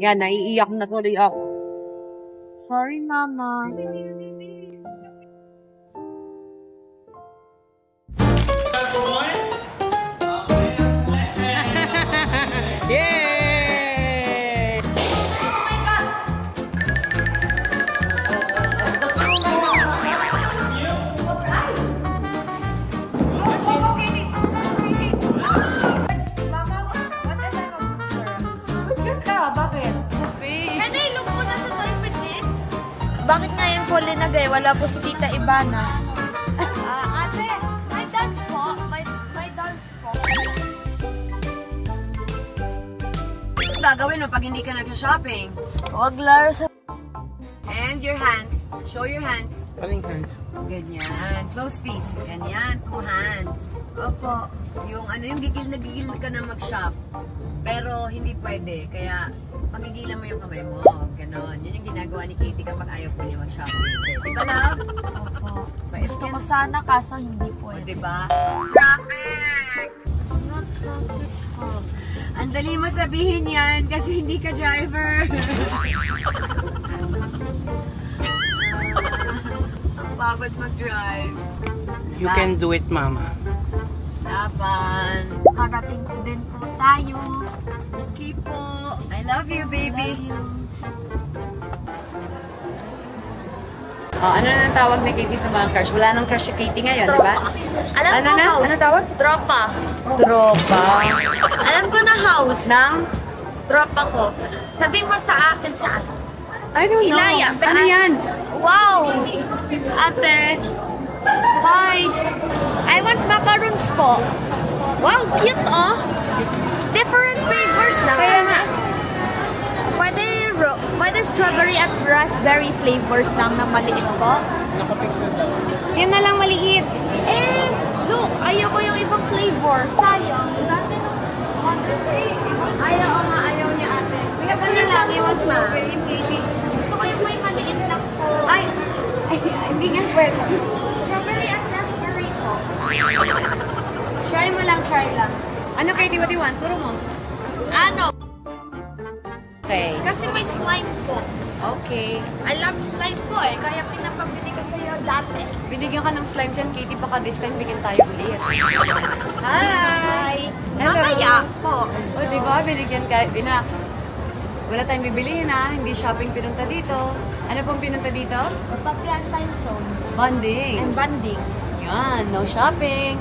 Yan, naiiyak na tuloy ako. Sorry, Mama. Yay! Bakit? Can I look po na sa toys with this? Bakit nga yung Polinagay? Wala po si Tita Ivana. Ate, my dance po. My dance po. Ano gagawin mo pag hindi ka nag-shopping? Huwag laro sa... And your hands. Show your hands. Paling hands. Ganyan. Close fist. Ganyan. 2 hands. Opo. Yung ano, yung gigil na gigil ka na mag-shop. Pero hindi pwede. Kaya pagigilan mo yung kamay mo. Ganon. Yun yung ginagawa ni Katie kapag ayaw po niya mag-shopping. Diba, love? Opo. Bait Gusto yan. ko sana kaso hindi O, pwede. diba? Not traffic. Ang dali mo sabihin yan kasi hindi ka driver. Ang pagod mag-drive. You can do it, Mama. Laban. Karating din po tayo. Okay po. I love you, baby. Love you. Oh, ano na ang tawag ni Katie sa mga crush? Wala nang crush si Katie ngayon, di ba? Alam Ano ko na? house. Ano tawag? Tropa. Tropa. Alam ko na house. Nang? Tropa ko. Sabi mo sa akin saan? I don't know. Ilaya. Ano yan? Wow! Ate. Hi. I want macaroons po. Wow, cute oh. Different flavors na. Kaya nga. Pwede strawberry at raspberry flavors lang na maliit po. Yan na lang maliit. Eh, look, ayaw ko yung ibang flavor. Sayang. Natin Ayaw nga, ayaw niya ate. Ito na lang, iwas ma. gusto ko yung may maliit lang po. Ay, hindi nga pwede. Strawberry at raspberry po. Try mo lang, try lang. Ano Katie, what do you want? Turo mo. Ano? Okay. Kasi may slime po. Okay. I love slime po eh. Kaya pinapabili ko sa'yo dati. Binigyan ka ng slime dyan, Katie. Baka this time bigyan tayo ulit. Hi! Hello! Mamaya po. O, diba? Binigyan ka. Wala tayong bibilihin ha. Hindi shopping pinunta dito. Ano pong pinunta dito? Magpapian time zone. Bonding. And banding. Yan. No shopping.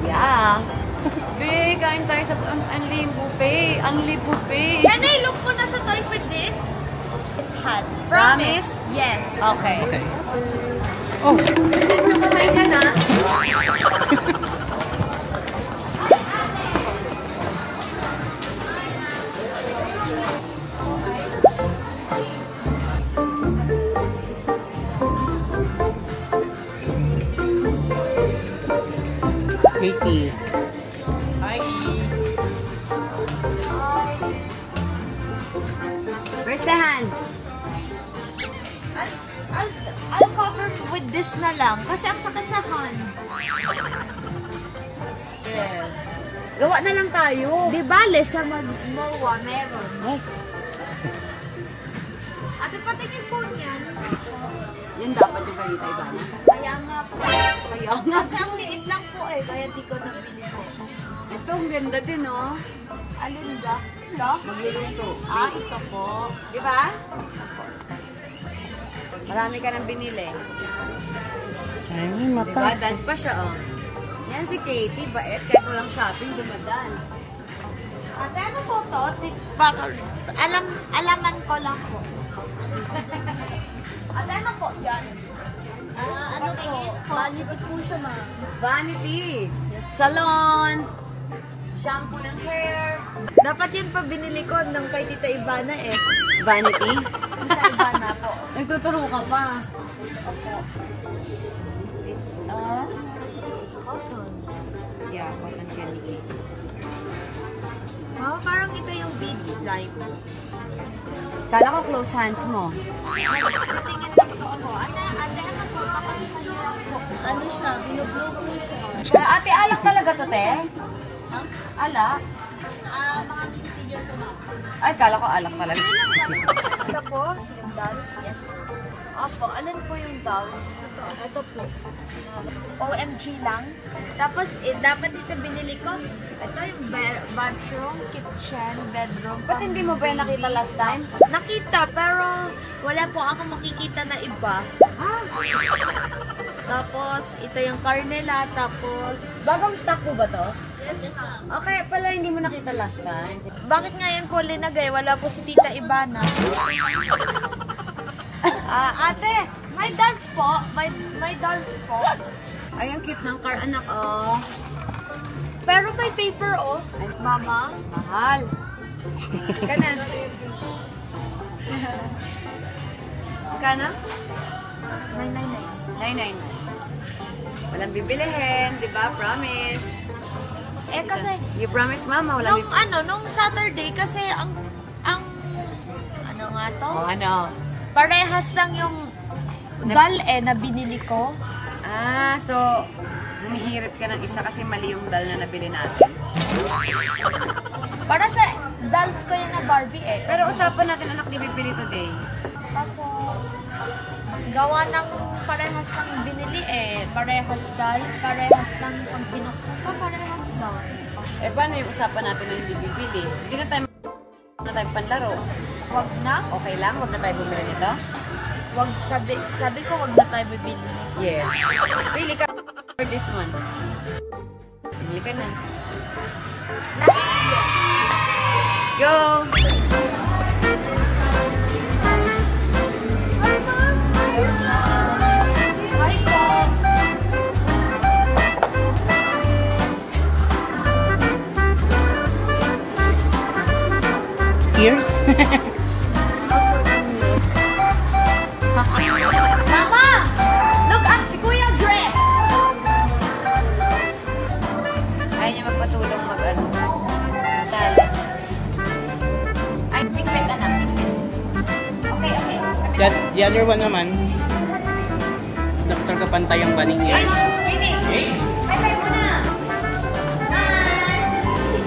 Yeah. Big, kain tayo sa Unli Buffet. Unli Buffet. Can I look muna sa toys with this? This hat. Promise? Yes. Okay. Okay. Oh! Kamay ka na. Katie. Hi! Where's the hand? I'll cover with this na lang. Kasi ang sakit sa hands. Yes. Gawa na lang tayo. Di bale sa mag-mowa meron. Ate, patingin po niyan. Yan dapat yung kanita iba na. Kaya nga po. Kaya nga. Kasi ang liit lang po eh. Kaya di ko nabili po. Ito, ang ganda din, oh. Alin ba? Ito? Magluluto. Ito po. Di ba? Marami ka nang binili. Ay, Diba? mata. Dance pa siya, oh. Yan si Katie, bait. Kahit walang shopping, dumadance. Ate, ano po to? Alaman ko lang po. Ate, ano po yan? Ano po? Vanity po siya, ma'am. Vanity. Salon. Shampoo ng hair. Dapat yan pa binili ko ng kay Tita Ivana eh. Vanity? Tita Ivana po. Nagtuturo ka pa. Opo. It's Cotton. yeah, cotton candy. Oh, parang ito yung bead slime. Kala ko close hands mo. Tingin lang po ako. Ate, ano po? Tapos mahirap po. Ano siya? Binublow po siya. Ate, alak talaga to, te? Alak? Mga mini-figure ko, ma'am. Ay, kala ko alak pala. Ito po, yung dolls. Yes po. Opo, alin po yung dolls? Ito po. OMG lang. Tapos, dapat ito binili ko. Ito yung bathroom, kitchen, bedroom. Ba't hindi mo ba yung nakita last time? Nakita, pero wala po ako makikita na iba. Tapos, ito yung car nila. Tapos, Bagong stock po ba to? yes, ma'am. Okay, pala hindi mo nakita last time. Bakit ngayon po linagay? Wala po si Tita Ivana. Ate, may dolls po. May dolls po. Ay, ang cute ng car, anak, oh. Pero may paper, oh. Ay, Mama. mahal. Kana? Kana? 999. 999. Walang bibilihin, di ba? Promise. Kasi, You promise, mama, walang bibilihin. nung Saturday, kasi ano nga to? Oh, ano? Parehas lang yung doll na binili ko. Ah, so, humihirit ka ng isa kasi mali yung dal na nabili natin. Para sa dolls ko yung na Barbie Pero usapan natin, anak, di bibili today. Kaso, gawa ng parehas lang binili Parehas doll, parehas lang pag binuksan ko, parehas doll. Paano yung usapan natin na hindi bibili? Hindi na tayo panlaro. Wag na. Okay lang? Huwag na tayo bumili nito? Wag sabi ko wag na tayo bibili. Yes. Pili ka for this one. Pili ka na. Let's go! Hi, Mom. Ears? Mama! Look at Kuya dress! Ayaw niya magpatulong mag-ano. Tala. Ay, tikpit anak, tikpit. Okay. The other one naman. Dapat kapantay ang baning niya. Ay, Pili! Bye-bye muna!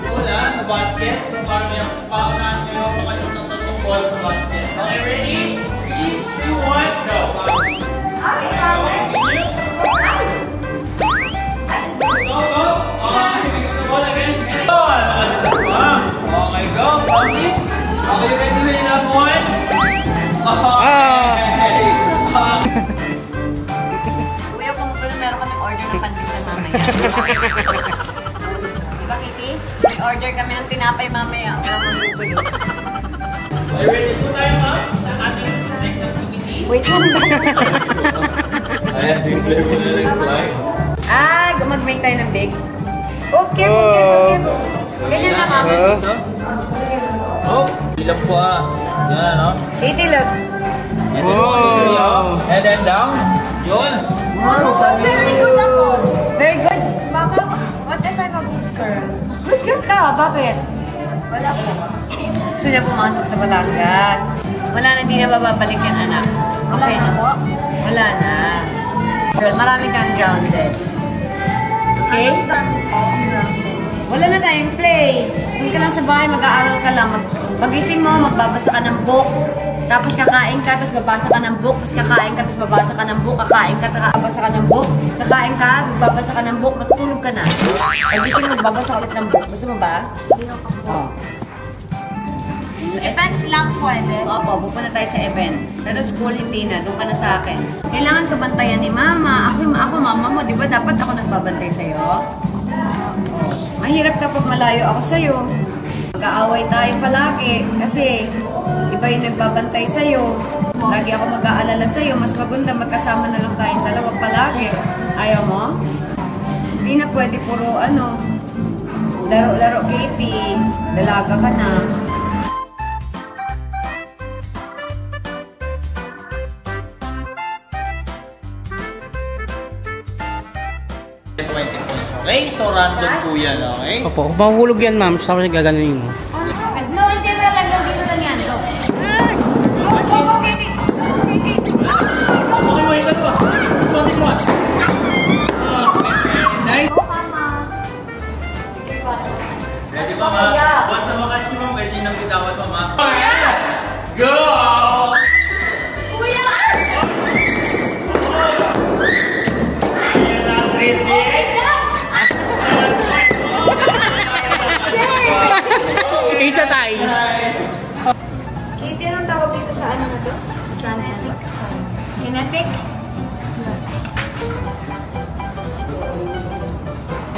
Wala, sa basket. So, parang yung paunahan nyo makashoot ng tatlong ball sa basket. Okay, ready? 3, 2, 1, go! Go, go! Okay, pick up the ball again. Ball! Okay, go! Bounty. Okay, you ready with enough one? Okay! Kuya, kung meron kaming order ng pandisan mamaya. Diba, Kitty? May order kami ng tinapay mamaya. Para magugulo. Are you ready po tayo, ma'am? Sa ating next activity? Wait lang. Ayan, yung play mo na lang slide. Mag-make tayo ng big. Okay, okay. Ganyan lang kami. Oh, bilang po Yan, no? Kitty, look. And then one, and then down. Yun. Wow, very good ako. Very good. Mama, what if I'm a good girl? Good girl ka. Bakit? Wala po. Gusto niya pumasok sa Batangas. Wala na, hindi na bababalik yan, anak. Okay na po? Wala na. Girl, marami kang grounded. Okay? Ang dami po. Wala na tayong play. Doon ka lang sa bahay, mag-aaral ka lang. Pagising mo, magbabasa ka ng book. Tapos kakain ka, tapos babasa ka ng book. Tapos kakain ka, tapos babasa ka ng book. Kakain ka, tapos babasa ka ng book. Kakain ka, magbabasa ka ng book. Matutulog ka na. Pagising mo, magbabasa ulit ng book. Gusto mo ba? Oo. Event lang pwede. Opo, pupunta tayo sa event. Pero school hindi na, doon ka na sa akin. Kailangan ka bantayan ni mama. Ako mama mo, di ba dapat ako nagbabantay sa'yo? Oh. Mahirap kapag malayo ako sa'yo. Mag-aaway tayo palagi kasi iba yung nagbabantay sa'yo. Lagi ako mag-aalala sa'yo. Mas maganda magkasama na lang tayong dalawa palagi. Ayaw mo? Hindi na pwede puro laro-laro, Katie. Dalaga ka na. Okay, so random po yan, okay? Opo, kung mahulog yan, ma'am, saan siya gaganunin mo? No, hindi na lang. Dito lang yan. Go. Go, Katie. Okay, wait, let's go. Nice. Mama. Ready ba, ma? Basta makas nyo, pwede nang bitawan mo, ma. Go! Kuya! Last race, Oh my gosh! It's a tie. Kitty, anong tawag dito sa ano na to? Saan? Kinetic?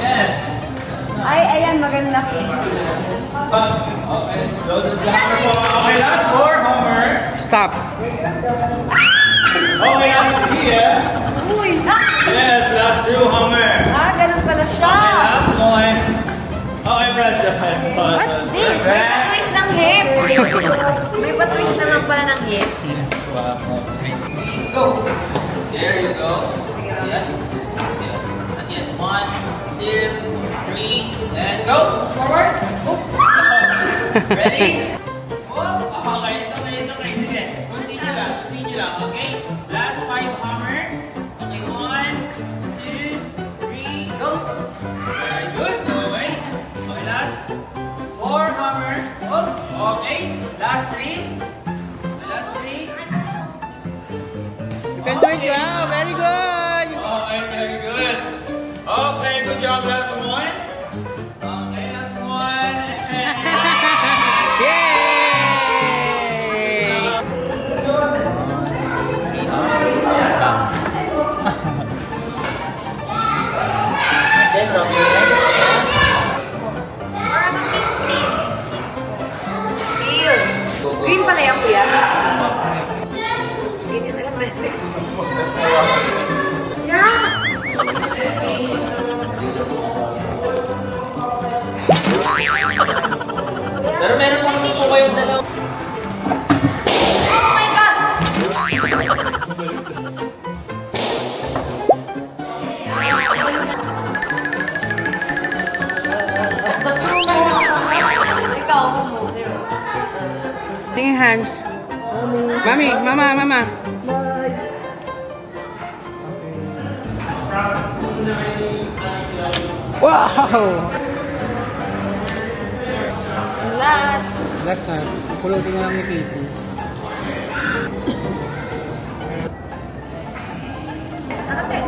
Yes. Ay, ayan, maganda. Okay, last 4, Homer. Stop. Okay, last 3, yeah. Uy! Yes, last 2, Homer. Ganun pala siya. Okay, last 1. Okay, press the pen. What's this? May patwist ng hips. May patwist naman pala ng hips. Go. There you go. Yes. Again, 1, 2, 3, and go. Forward. Ready? Okay, it's okay. Sige. Continue lang, okay? Last 5, Hammer. Okay, 1, 2, 3, go. Very good. Okay. Okay, last 4, Hammer. Okay. Last 3. Last 3. You can do it well. Very good. Okay, very good. Okay, good job. Last 1. Okay, last 1. Yay! Feel. Green pala yan, kuya. Ganyan na lang natin. Yeah! Pero meron pang po kayo dalawa. Oh my God! Ikaw, bumuti. Tingin hands. Mami, mama. Wow! Last. That's not. Pulutin na lang ni Kitty.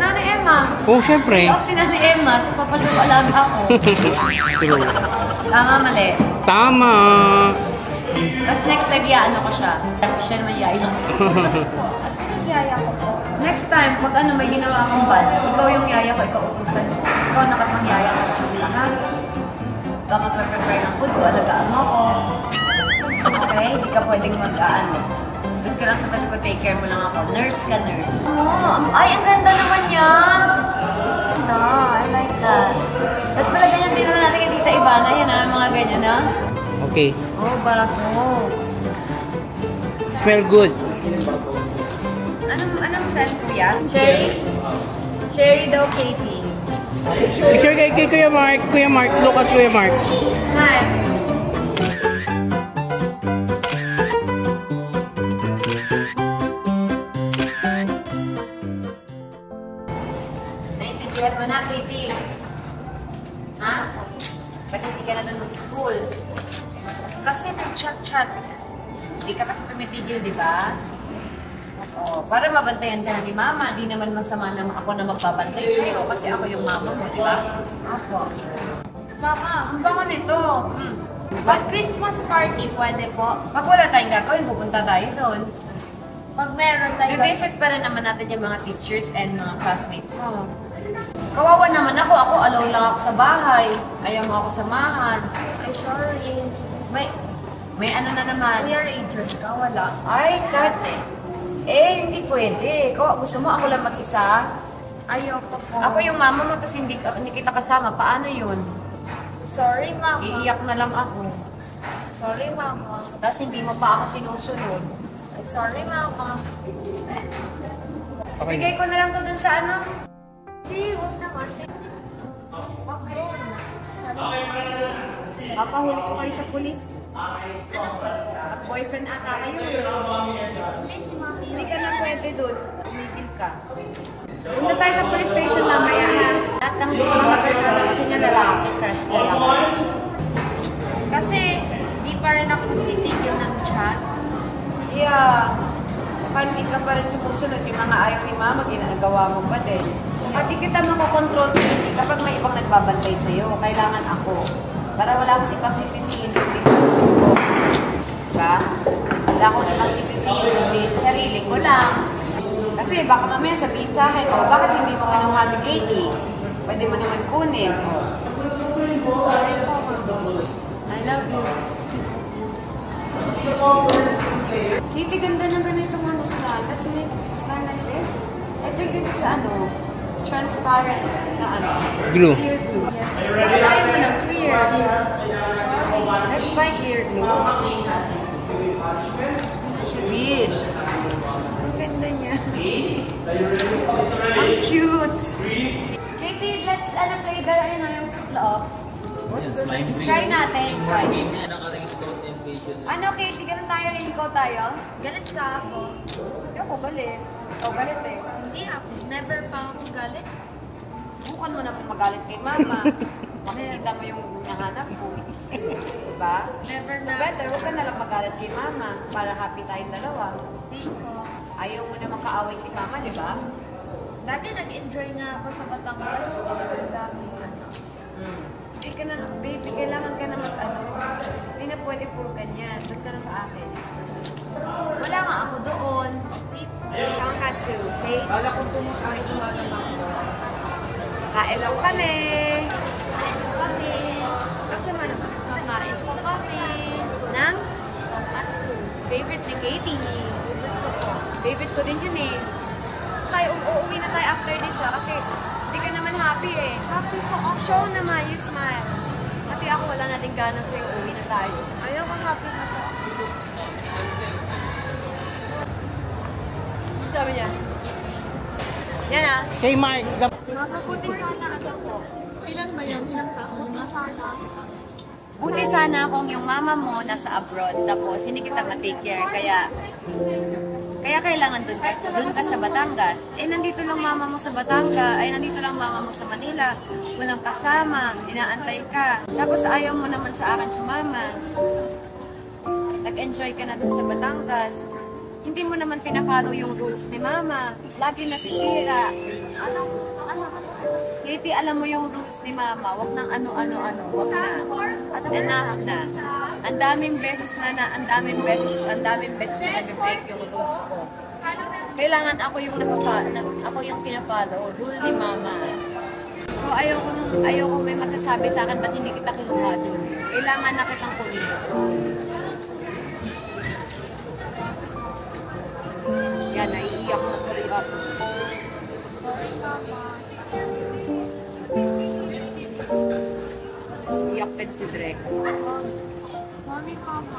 Nanay Emma. Oh, syempre. Off si Nanay Emma. So, papasubalaga ako. True. Tama, mali. Tama. Tapos next time, ano ko siya. Siya naman yaya ko. Yaya ko po. Next time, pag ano may ginawa kong bad, ikaw yung yaya ko, ikaw utusan ko. Ikaw nakapangyaya ko siya. Ha? Ikaw magpe-prepare ng food ko, alagaan mo ako. Okay? Hindi ka pwedeng mag-ano. Doon ka lang sa tabi ko, take care mo lang ako. Nurse ka, nurse. Oh, ay, ang ganda naman yan! Ganda, I like that. Ba't pala ganyan din lang natin kay Tita Ivana? Yan ha, mga ganyan ha? Okay. Oh, bago. Smell good. Anong scent, kuya? Cherry? Cherry daw, Katie. Picture kay Kuya Mark. Kuya Mark, look at Kuya Mark. Hi. Naintindihan mo na, Katie? Ha? Ba't hindi ka na doon sa school? Kasi nag-chat-chat. Hindi ka kasi tumitigil, di ba? Oo, para mabantayan ka na ni Mama. Di naman masama na ako na magbabantay sa'yo kasi ako yung mama mo, di ba? Ako. Mama, ang bango nito. Pag Christmas party, pwede po. Pag wala tayong gagawin, pupunta tayo doon. Pag meron tayo. I-visit pa rin naman natin yung mga teachers and mga classmates mo. Kawawa naman ako. Ako, alone lang ako sa bahay. Ayaw mo ako samahan. Ay, sorry. May ano na naman. Kuya Adrian ka, wala. Ay, kat. Hindi pwede. Gusto mo ako lang mag-isa? Ayoko po. Ako yung mama mo, tapos hindi kita kasama. Paano yun? Sorry, Mama. Iiyak na lang ako. Sorry, Mama. Tapos hindi mo pa ako sinusunod. Ay, sorry, Mama. Okay. Bigay ko na lang to dun sa ano. Hindi, huwag naman. Wag doon. Papahuli ko kayo sa pulis. Boyfriend ata kayo. Hindi, si Mami. Hindi ka na pwede doon. Tumigil ka. Punta tayo sa police station mamaya ha. Lahat ng mga sinabi kasi niya lalaki, crush lalaki. Kasi, di pa rin ako Kaya, baka hindi ka pa rin sumusunod yung mga ayaw ni mama, ginagawa mo pa din. At di kita makakontrol kapag may ibang nagbabantay sa'yo. Kailangan ako. Para wala akong ibang sisisihin kundi sa sarili ko. Diba? Wala akong ibang sisisihin kundi sarili ko lang. Kasi baka mamaya sabihin sa akin, oh, bakit hindi mo kinuha si Katie? Pwede mo naman kunin. Sorry po, Mama. I love you. Katie, ganda ng ganitong ano stand. Let's make stand like this. I think this is ano, transparent na ano. Glue. Clear glue. Yes. Ayaw mo ng clear. Let's buy clear glue. Sweet. Ang ganda niya. Ang cute. Katie, let's, ano kayo, gano'n yun yung loob. Try natin. Try. Ano, Katie, ganun tayo, ikaw tayo? Galit ka ako. Hindi ako galit. Ikaw galit eh. Hindi ako. Never pa ako galit. Subukan mo naman magalit kay mama. Makikita mo yung nahanap ko. Diba? Never So na. better, huwag ka nalang magalit kay mama para happy tayong dalawa. Hindi ko. Ayaw mo naman kaaway si mama, di ba? Dati nag-enjoy nga ako sa Batangas. Ang dami ano. Hindi ka na, baby, kailangan ka na mag-ano. Hindi na pwede puro ganyan. Doon ka na sa akin. Wala nga ako doon. Tonkatsu. Say, wala kong pumakain yung mga naman ko. Kain lang kami. Kain po kami. Ang sama naman. Kakain po kami. Nang Tonkatsu. favorite ni Katie. Favorite ko po. Favorite ko din yun eh. Tayo, uuwi na tayo after this kasi hindi ka naman happy eh. Happy po ako. Show naman, you smile. Pati ako wala nating gana sa'yo, uuwi na tayo. Ayaw ko happy na po. Sabi niya. Yan ah. Hey, Mark. Mabuti sana ako po. Ilan ba yan? Ilang taon? Buti sana. Buti sana kung yung mama mo nasa abroad, tapos hindi kita ma-take care, kaya kailangan dun ka sa Batangas. Eh, nandito lang mama mo sa Batangas, ay nandito lang mama mo sa Manila, walang kasama, inaantay ka. Tapos ayaw mo naman sa akin sumama. Nag-enjoy ka na dun sa Batangas. Hindi mo naman pina-follow yung rules ni mama. Lagi nasisira. Katie, alam mo yung rules ni mama. Huwag nang ano-ano-ano. Huwag na. Enough na. Ang daming beses na ang daming beses na nag-break yung rules ko. Kailangan ako yung pina-follow. Rule ni mama. So, ayoko may magsasabi sa akin, ba't hindi kita kinuha dun? Kailangan na kitang kunin. Yan, naiiyak na tuloy ako. Iyak din si Drex. Sorry, Mama.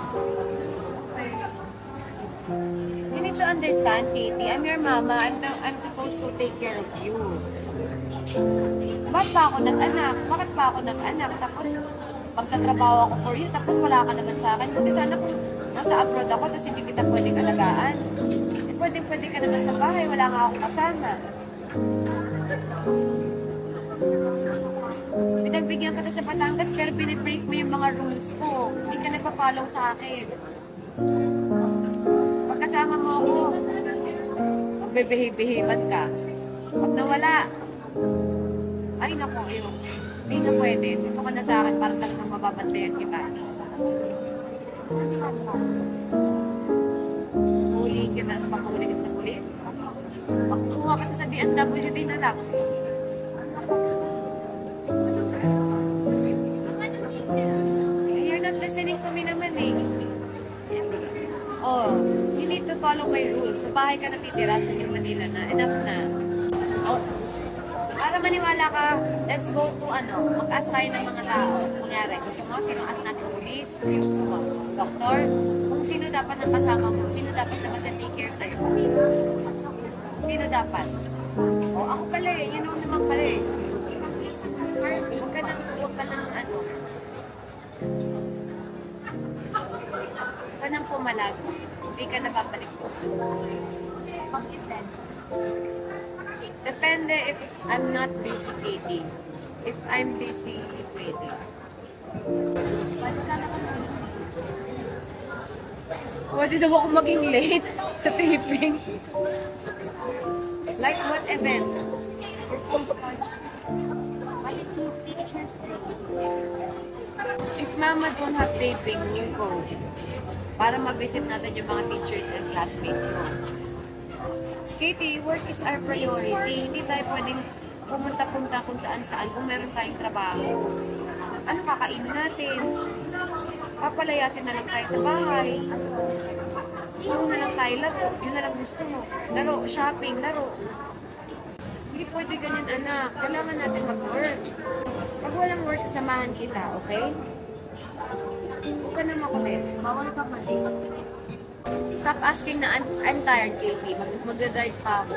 You need to understand, Katie. I'm your mama. I'm supposed to take care of you. Bakit pa ako nag-anak? Tapos, magtatrabaho ako for you, tapos wala ka naman sa akin. Buti sana kung nasa abroad ako, tapos hindi kita pwedeng alagaan. Pwede ka naman sa bahay, wala nga akong kasama. Pinagbigyan ka na sa Batangas, pero binibreak mo yung mga rules ko. Hindi ka nagpa-follow sa akin. Pagkasama mo ako, magbebehave-behavean ka. Pag nawala, ay naku, yun. Hindi na pwede. Dito ka na sa akin, parang talagang mababantayan kita. Huliin kita sa pagkulitin sa pulis. Makukuha ka sa DSWD na lang. You're not listening to me naman eh. Oh, you need to follow my rules. Sa bahay ka natitira sa New Manila na. Enough na. Oh, para maniwala ka, let's go to mag-ask tayo ng mga tao. Kunyari, gusto mo, sino ask natin police? Sino gusto mo? Doktor? Kung sino dapat ang kasama mo? Sino dapat na mag-take care sa'yo? Sino dapat? Oh, ako pala eh. You know naman pala eh. Huwag ka nang pumalag. Hindi ka nababalik ko. Depende if I'm not busy, Katie. If I'm busy, pwede. Pwede ka naman. Pwede daw ako maging late sa taping. Like what event? If Mama don't have taping, we'll go. Para ma-visit natin yung mga teachers and classmates mo. Katie, work is our priority. Hindi tayo pwedeng pumunta-punta kung saan-saan kung meron tayong trabaho. Ano kakainin natin? Papalayasin na lang tayo sa bahay. Yun na lang tayo laro. Yun na lang gusto mo. Laro, shopping, laro. Hindi pwede ganyan, anak. Kailangan natin mag-work. Pag walang work, sasamahan kita, okay? Huwag ka na makulit. Bawal ka pa din. Stop asking na I'm tired, Katie. Mag-drive pa ako.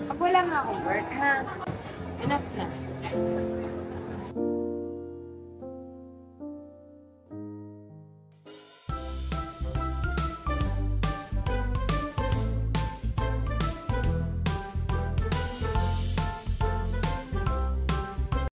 Pag wala nga akong work, ha? Enough na.